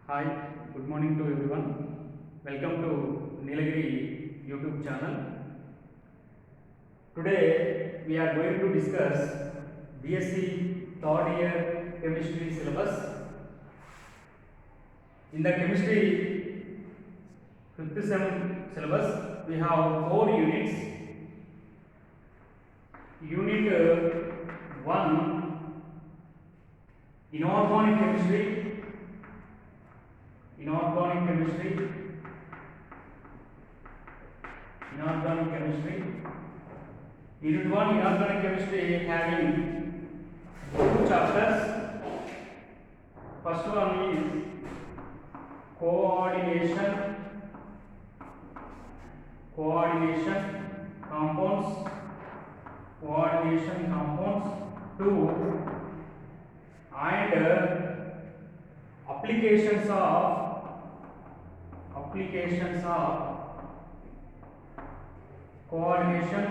Hi, good morning to everyone. Welcome to Nilagiri YouTube channel. Today we are going to discuss BSc third year chemistry syllabus. In the chemistry 5th sem syllabus, we have 4 units. Unit 1 Inorganic chemistry. Inorganic chemistry. Unit 1 Inorganic chemistry having 2 chapters. First one is coordination compounds. 2 and applications of coordination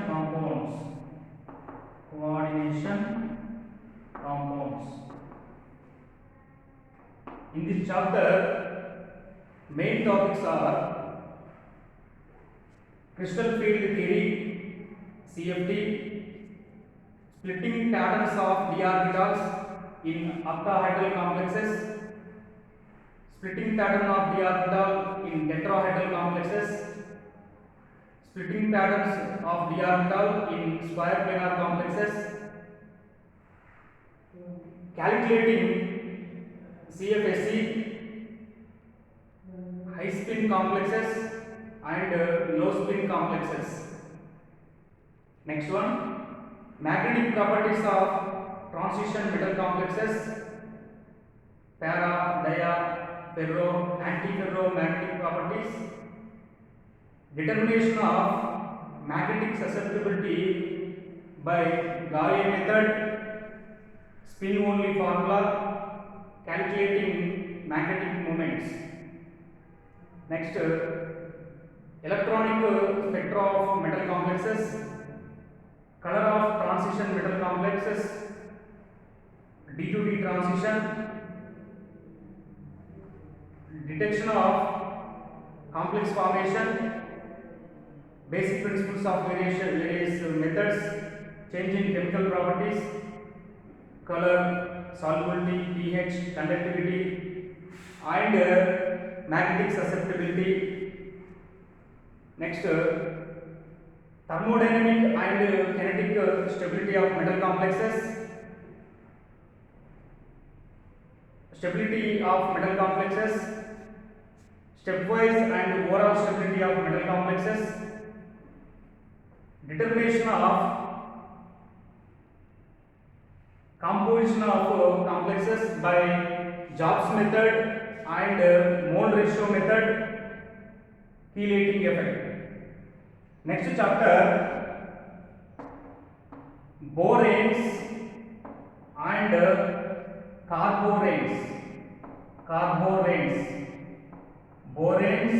compounds. In this chapter, main topics are crystal field theory, CFT, splitting patterns of d orbitals in octahedral complexes, splitting pattern of d orbital in tetrahedral complexes, splitting patterns of d orbital in square planar complexes, calculating CFSE, high spin complexes and low spin complexes. Next one, magnetic properties of transition metal complexes, para, dia, ferro, antiferro magnetic properties, determination of magnetic susceptibility by Gaussian method, spin only formula, calculating magnetic moments. Next, electronic spectra of metal complexes, color of transition metal complexes, D to D transition, detection of complex formation, basic principles of various methods, changing chemical properties, color, solubility, pH, conductivity and magnetic susceptibility. Next, thermodynamic and kinetic stability of metal complexes, stability of metal complexes, stepwise and overall stability of metal complexes, determination of composition of complexes by Jobs method and mole ratio method, chelating effect. Next chapter, boranes and carboranes. Boranes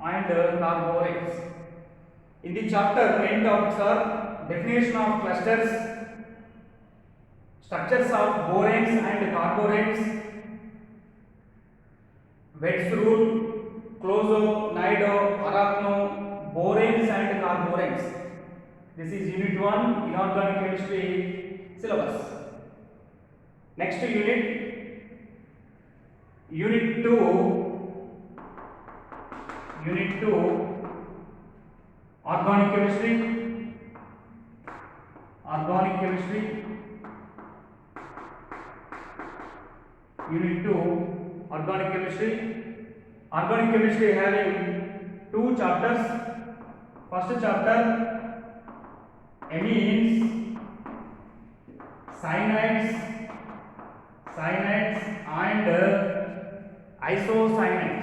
and carboranes. In the chapter, main topics are definition of clusters, structures of boranes and carboranes, Wett's rule, Clouseau, Naido, Arachno, boranes and carboranes. This is unit 1 inorganic chemistry syllabus. Next unit 2 organic chemistry. Unit 2 organic chemistry having 2 chapters. First chapter, amines, cyanides and isocyanates.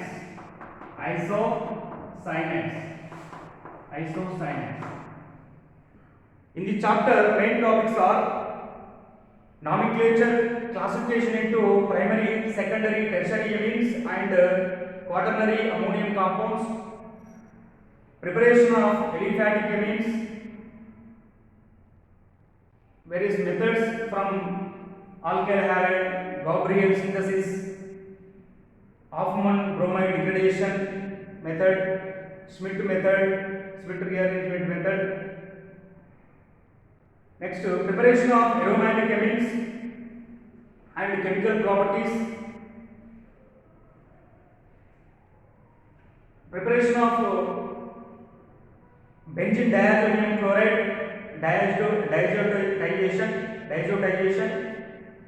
In the chapter, main topics are nomenclature, classification into primary, secondary, tertiary amines and quaternary ammonium compounds, preparation of aliphatic amines, various methods from alkyl halide, Gabriel synthesis, Hoffman bromide degradation method, Schmidt method, Schmidt rearrangement method. Next, preparation of aromatic amines and chemical properties. Preparation of benzene diammonium chloride, diazotization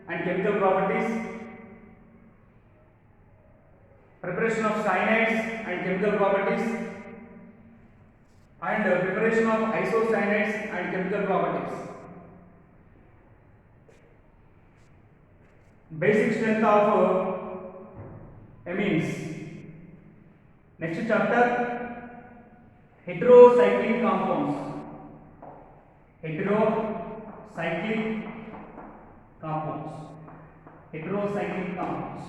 and chemical properties. Preparation of cyanides and chemical properties, and preparation of isocyanates and chemical properties. Basic strength of amines. Next chapter, heterocyclic compounds. Heterocyclic compounds. Heterocyclic compounds.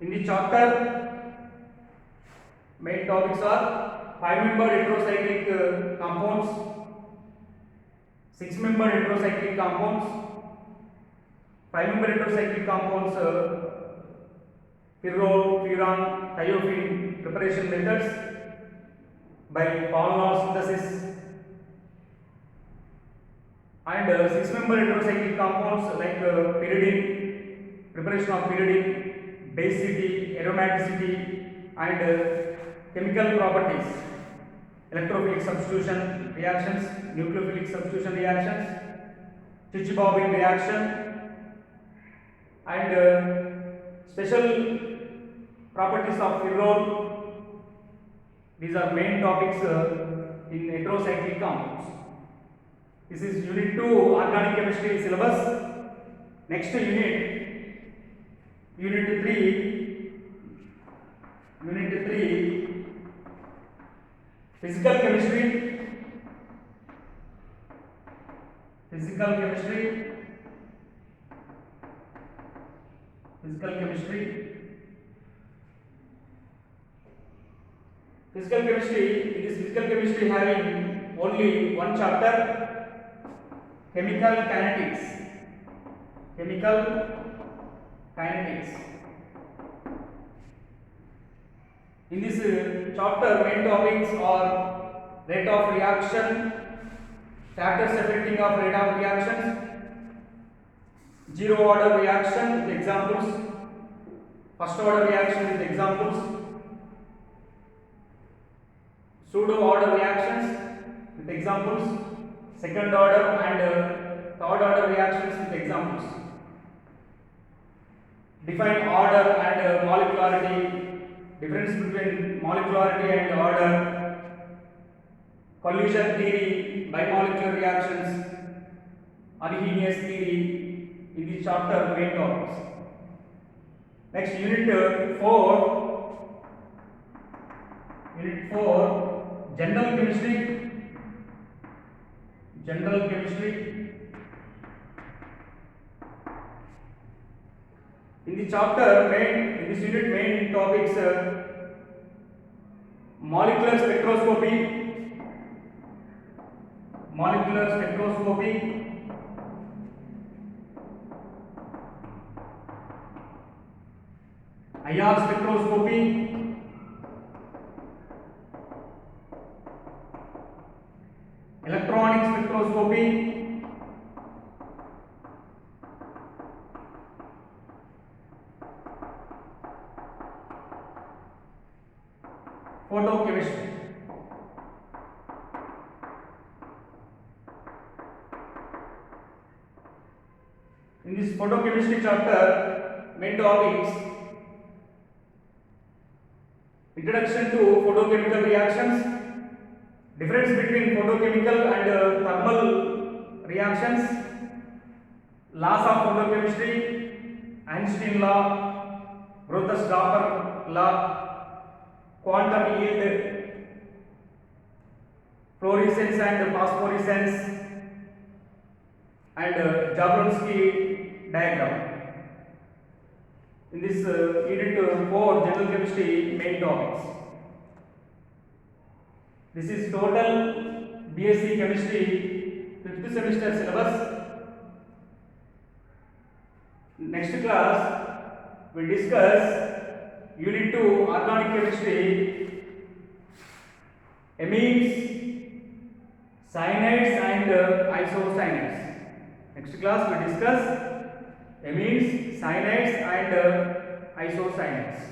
In the chapter, main topics are 5-membered heterocyclic compounds, 6-membered heterocyclic compounds, 5-membered heterocyclic compounds, pyrrole, furan, thiophene preparation methods by Paulin synthesis, and 6-membered heterocyclic compounds like pyridine, preparation of pyridine, basicity, aromaticity, and chemical properties, electrophilic substitution reactions, nucleophilic substitution reactions, Chichibobin reaction, and special properties of pyrrole. These are main topics in heterocyclic compounds. This is unit 2 organic chemistry syllabus. Next unit, unit 3 physical chemistry. Physical chemistry. Physical chemistry. Physical chemistry. In this physical chemistry, having only one chapter, chemical kinetics. Chemical kinetics. In this chapter, main topics are rate of reaction, factors affecting of rate of reactions, zero order reaction with examples, first order reaction with examples, pseudo order reactions with examples, second order and third order reactions with examples. Define order and molecularity, difference between molecularity and order, collision theory, bimolecular reactions, Arrhenius theory, in this chapter main topics. Next, unit 4, general chemistry. General chemistry. In the chapter in this unit, main topics molecular spectroscopy, IR spectroscopy, electronic spectroscopy, photochemistry. In this photochemistry chapter, main topics: introduction to photochemical reactions, difference between photochemical and thermal reactions, laws of photochemistry, Einstein law, Grothes-Doppler law, quantum yield, fluorescence and phosphorescence, and Jablonski diagram. In this unit 4 general chemistry main topics. This is total BSc chemistry 5th semester syllabus. Next class we discuss Unit 2 Organic Chemistry, amines, cyanides and isocyanates. Next class we discuss amines, cyanides and isocyanates.